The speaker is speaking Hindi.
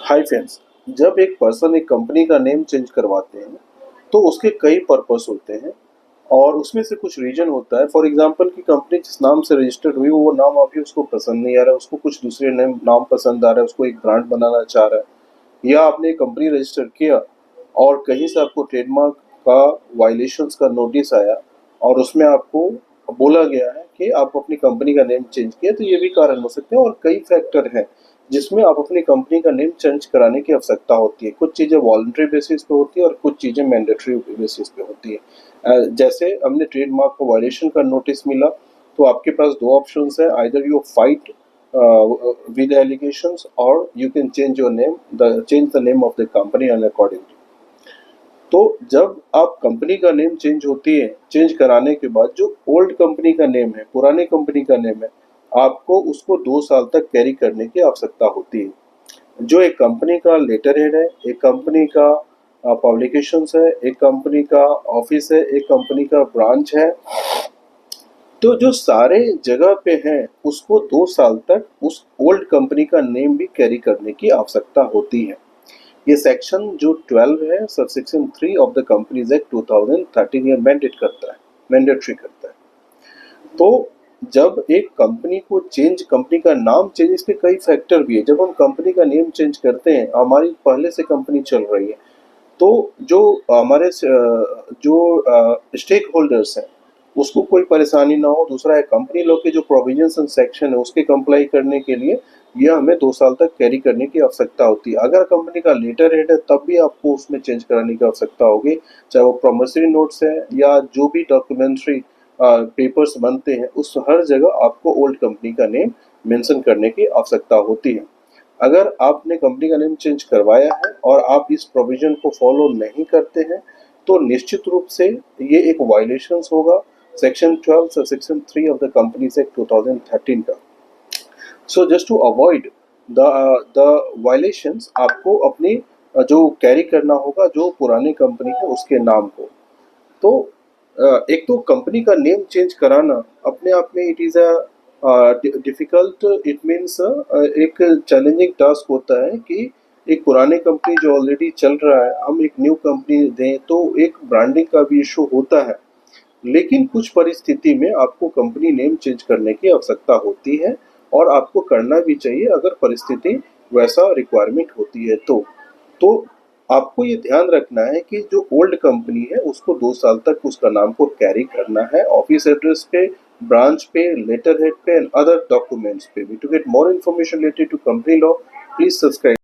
हाय फ्रेंड्स, जब एक पर्सन एक कंपनी का नेम चेंज करवाते हैं तो उसके कई पर्पस होते हैं और उसमें से कुछ रीजन होता है। फॉर एग्जांपल कि कंपनी जिस नाम से रजिस्टर्ड हुई वो नाम अभी उसको पसंद नहीं आ रहा है, उसको कुछ दूसरे नाम पसंद आ रहा है, उसको एक ब्रांड बनाना चाह रहा है, या आपने कंपनी रजिस्टर किया और कहीं से आपको ट्रेडमार्क का वायलेशंस का नोटिस आया और उसमें आपको बोला गया है कि आप अपनी कंपनी का नेम चेंज किया। तो ये भी कारण हो सकते हैं और कई फैक्टर हैं जिसमें आप अपनी कंपनी का नेम चेंज कराने की आवश्यकता होती है। कुछ चीज़ें वॉलंटरी बेसिस पे होती है और कुछ चीज़ें मैंडेटरी बेसिस पे होती है। जैसे हमने ट्रेडमार्क को वायलेशन का नोटिस मिला तो आपके पास दो ऑप्शंस है, either you fight with allegations or you can change your name, change the name of the company and accordingly। तो जब आप कंपनी का नेम चेंज होती है, चेंज कराने के बाद जो ओल्ड कंपनी का नेम है, पुरानी कंपनी का नेम है, आपको उसको 2 साल तक कैरी करने की आवश्यकता होती है। जो एक कंपनी का लेटर हेड है, एक कंपनी का पब्लिकेशंस है, एक कंपनी का ऑफिस है, एक कंपनी का ब्रांच है, तो जो सारे जगह पे हैं उसको 2 साल तक उस ओल्ड कंपनी का नेम भी कैरी करने की आवश्यकता होती है। ये सेक्शन जो 12 है, sub section 3 of the Companies Act 2013 ये मैंडेट करता है, मैंडेटरी करता है। तो जब एक कंपनी को चेंज, कंपनी का नाम चेंज, इसके कई फैक्टर भी है। जब हम कंपनी का नेम चेंज करते हैं, हमारी पहले से कंपनी चल रही है, तो जो हमारे जो स्टेक होल्डर्स हैं उसको कोई परेशानी ना हो। दूसरा है कंपनी लॉ के जो प्रोविजंस एंड सेक्शन है उसके कंप्लाई करने के लिए यह हमें 2 साल तक कैरी करने की आवश्यकता होती है। अगर कंपनी का लेटर हेड है तब भी आपको उसमें चेंज कराने की आवश्यकता होगी, चाहे वो प्रोमिसरी नोट्स है या जो भी डॉक्यूमेंट्री पेपर्स बनते हैं, उस हर जगह आपको ओल्ड कंपनी का नेम मेंशन करने की आवश्यकता होती है। अगर आपने कंपनी का नेम चेंज करवाया है और आप इस प्रोविजन को फॉलो नहीं करते हैं तो निश्चित रूप से ये एक वायलेशंस होगा सेक्शन 12 से section 3 of the Companies Act 2013 का। So just to avoid the violations आपको अपनी जो कैरी करना होगा जो पुरानी कंपनी है उसके नाम को। तो एक तो कंपनी का नेम चेंज कराना अपने आप में it is a difficult, it means एक चैलेंजिंग टास्क होता है कि एक पुरानी कंपनी जो ऑलरेडी चल रहा है, हम एक न्यू कंपनी दें तो एक ब्रांडिंग का भी इशू होता है। लेकिन कुछ परिस्थिति में आपको कंपनी नेम चेंज करने की आवश्यकता होती है और आपको करना भी चाहिए अगर परिस्थिति वैसा रिक्वायरमेंट होती है तो आपको ये ध्यान रखना है कि जो ओल्ड कंपनी है उसको 2 साल तक उसका नाम को कैरी करना है, ऑफिस एड्रेस पे, ब्रांच पे, लेटर हेड पे एंड अदर डॉक्यूमेंट्स पे भी। To get more information related to company law, please subscribe.